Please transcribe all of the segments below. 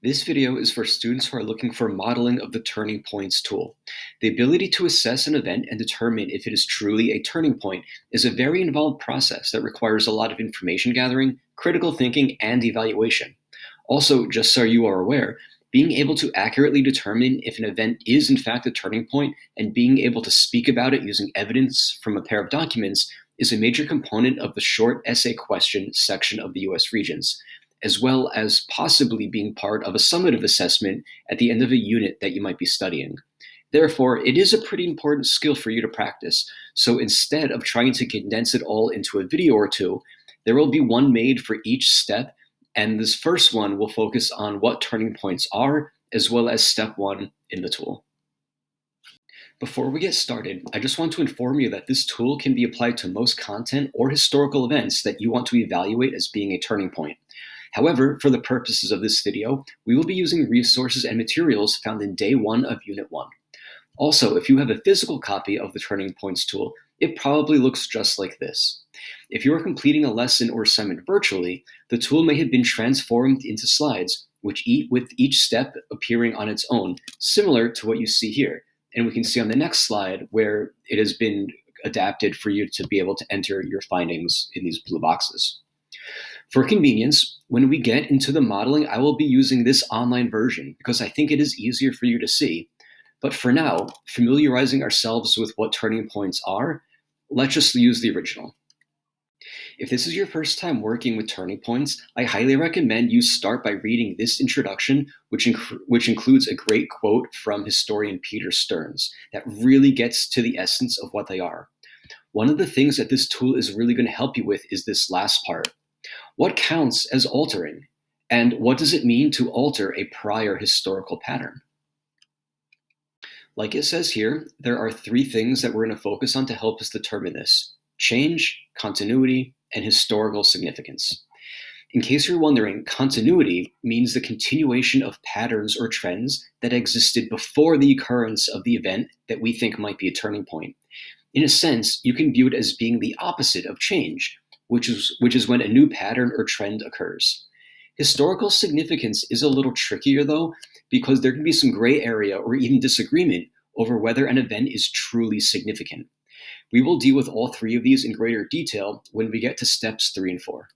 This video is for students who are looking for modeling of the turning points tool. The ability to assess an event and determine if it is truly a turning point is a very involved process that requires a lot of information gathering, critical thinking, and evaluation. Also, just so you are aware, being able to accurately determine if an event is in fact a turning point and being able to speak about it using evidence from a pair of documents is a major component of the short essay question section of the US Regents, as well as possibly being part of a summative assessment at the end of a unit that you might be studying. Therefore, it is a pretty important skill for you to practice. So instead of trying to condense it all into a video or two, there will be one made for each step, and this first one will focus on what turning points are, as well as step one in the tool. Before we get started, I just want to inform you that this tool can be applied to most content or historical events that you want to evaluate as being a turning point. However, for the purposes of this video, we will be using resources and materials found in Day 1 of Unit 1. Also, if you have a physical copy of the Turning Points tool, it probably looks just like this. If you are completing a lesson or assignment virtually, the tool may have been transformed into slides, with each step appearing on its own, similar to what you see here. And we can see on the next slide where it has been adapted for you to be able to enter your findings in these blue boxes. For convenience, when we get into the modeling, I will be using this online version because I think it is easier for you to see. But for now, familiarizing ourselves with what turning points are, let's just use the original. If this is your first time working with turning points, I highly recommend you start by reading this introduction, which includes a great quote from historian Peter Stearns that really gets to the essence of what they are. One of the things that this tool is really going to help you with is this last part. What counts as altering? And what does it mean to alter a prior historical pattern? Like it says here, there are three things that we're going to focus on to help us determine this: change, continuity, and historical significance. In case you're wondering, continuity means the continuation of patterns or trends that existed before the occurrence of the event that we think might be a turning point. In a sense, you can view it as being the opposite of change, which is when a new pattern or trend occurs. Historical significance is a little trickier though, because there can be some gray area or even disagreement over whether an event is truly significant. We will deal with all three of these in greater detail when we get to steps 3 and 4.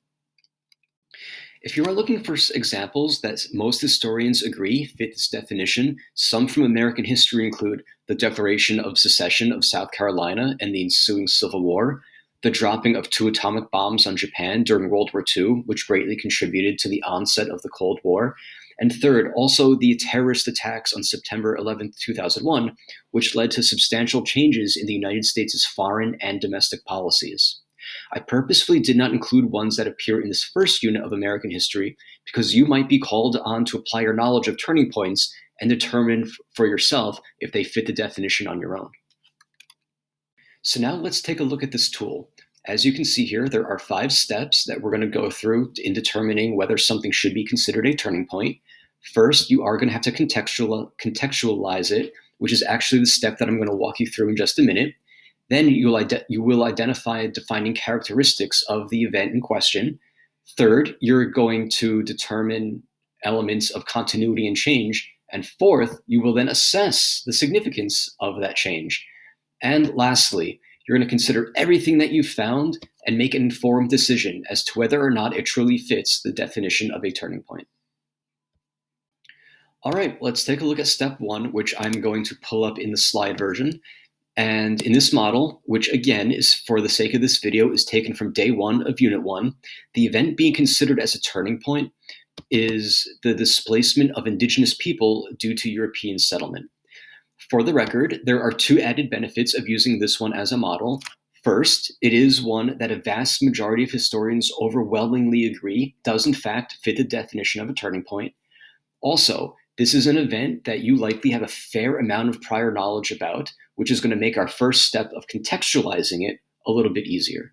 If you are looking for examples that most historians agree fit this definition, some from American history include the Declaration of Secession of South Carolina and the ensuing Civil War, the dropping of 2 atomic bombs on Japan during World War II, which greatly contributed to the onset of the Cold War. And third, also the terrorist attacks on September 11, 2001, which led to substantial changes in the United States' foreign and domestic policies. I purposefully did not include ones that appear in this first unit of American history because you might be called on to apply your knowledge of turning points and determine for yourself if they fit the definition on your own. So now let's take a look at this tool. As you can see here, there are 5 steps that we're going to go through in determining whether something should be considered a turning point. First, you are going to have to contextualize it, which is actually the step that I'm going to walk you through in just a minute. Then you will identify defining characteristics of the event in question. Third, you're going to determine elements of continuity and change. And fourth, you will then assess the significance of that change. And lastly, you're going to consider everything that you've found and make an informed decision as to whether or not it truly fits the definition of a turning point. All right, let's take a look at step 1, which I'm going to pull up in the slide version. And in this model, which again is for the sake of this video, is taken from Day 1 of Unit 1, the event being considered as a turning point is the displacement of indigenous people due to European settlement. For the record, there are 2 added benefits of using this one as a model. First, it is one that a vast majority of historians overwhelmingly agree does in fact fit the definition of a turning point. Also, this is an event that you likely have a fair amount of prior knowledge about, which is going to make our first step of contextualizing it a little bit easier.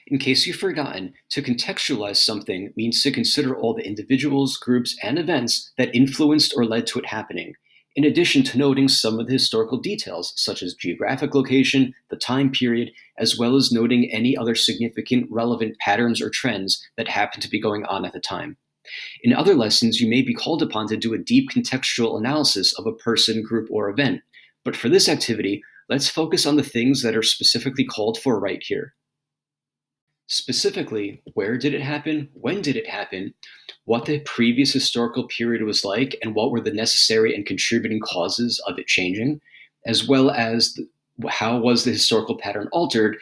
In case you've forgotten, to contextualize something means to consider all the individuals, groups, and events that influenced or led to it happening, in addition to noting some of the historical details, such as geographic location, the time period, as well as noting any other significant relevant patterns or trends that happen to be going on at the time. In other lessons, you may be called upon to do a deep contextual analysis of a person, group, or event. But for this activity, let's focus on the things that are specifically called for right here. Specifically, where did it happen? When did it happen? What the previous historical period was like, and what were the necessary and contributing causes of it changing, as well as how was the historical pattern altered,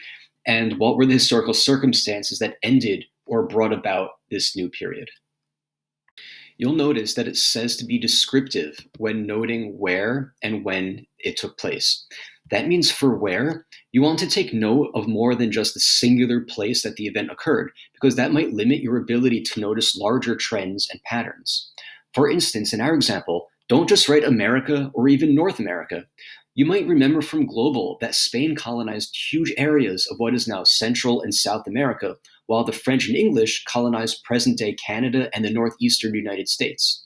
and what were the historical circumstances that ended or brought about this new period. You'll notice that it says to be descriptive when noting where and when it took place. That means for where, you want to take note of more than just the singular place that the event occurred, because that might limit your ability to notice larger trends and patterns. For instance, in our example, don't just write America or even North America. You might remember from Global that Spain colonized huge areas of what is now Central and South America, while the French and English colonized present-day Canada and the northeastern United States.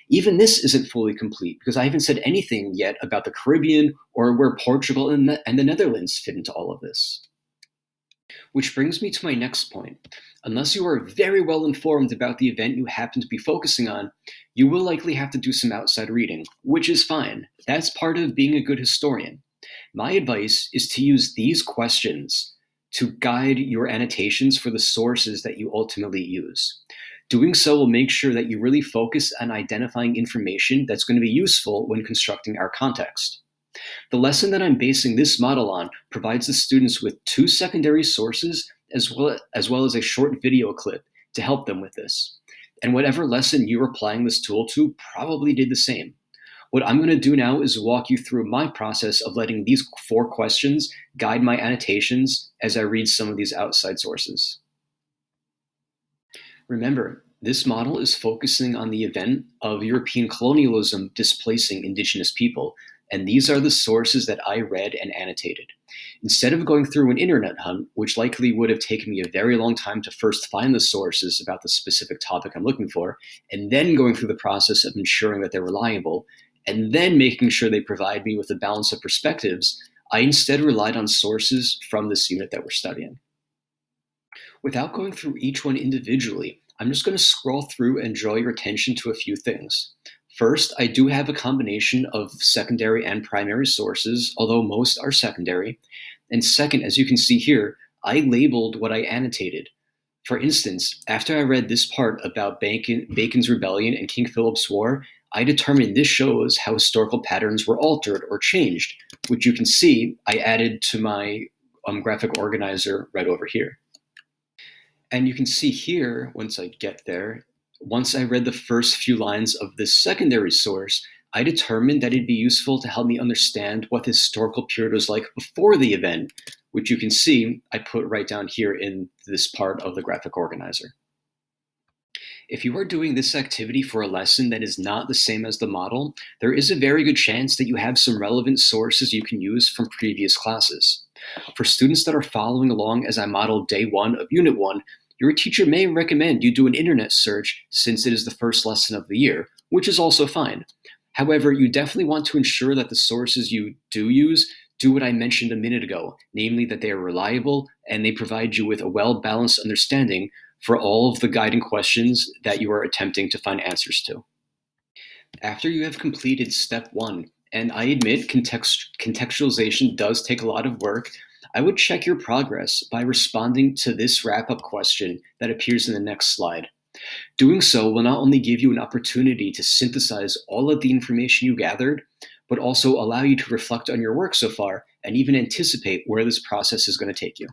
Even this isn't fully complete because I haven't said anything yet about the Caribbean or where Portugal and the Netherlands fit into all of this. Which brings me to my next point. Unless you are very well informed about the event you happen to be focusing on, you will likely have to do some outside reading, which is fine. That's part of being a good historian. My advice is to use these questions to guide your annotations for the sources that you ultimately use. Doing so will make sure that you really focus on identifying information that's going to be useful when constructing our context. The lesson that I'm basing this model on provides the students with 2 secondary sources as well as a short video clip to help them with this. And whatever lesson you're applying this tool to probably did the same. What I'm going to do now is walk you through my process of letting these 4 questions guide my annotations as I read some of these outside sources. Remember, this model is focusing on the event of European colonialism displacing indigenous people, and these are the sources that I read and annotated. Instead of going through an internet hunt, which likely would have taken me a very long time to first find the sources about the specific topic I'm looking for, and then going through the process of ensuring that they're reliable, and then making sure they provide me with a balance of perspectives, I instead relied on sources from this unit that we're studying. Without going through each one individually, I'm just going to scroll through and draw your attention to a few things. First, I do have a combination of secondary and primary sources, although most are secondary. And second, as you can see here, I labeled what I annotated. For instance, after I read this part about Bacon's Rebellion and King Philip's War, I determined this shows how historical patterns were altered or changed, which you can see I added to my graphic organizer right over here. And you can see here, once I get there, once I read the first few lines of this secondary source, I determined that it'd be useful to help me understand what the historical period was like before the event, which you can see I put right down here in this part of the graphic organizer. If you are doing this activity for a lesson that is not the same as the model, there is a very good chance that you have some relevant sources you can use from previous classes. For students that are following along as I model day 1 of Unit 1, your teacher may recommend you do an internet search since it is the first lesson of the year, which is also fine. However, you definitely want to ensure that the sources you do use do what I mentioned a minute ago, namely that they are reliable and they provide you with a well-balanced understanding for all of the guiding questions that you are attempting to find answers to. After you have completed step 1, and I admit contextualization does take a lot of work, I would check your progress by responding to this wrap-up question that appears in the next slide. Doing so will not only give you an opportunity to synthesize all of the information you gathered, but also allow you to reflect on your work so far and even anticipate where this process is going to take you.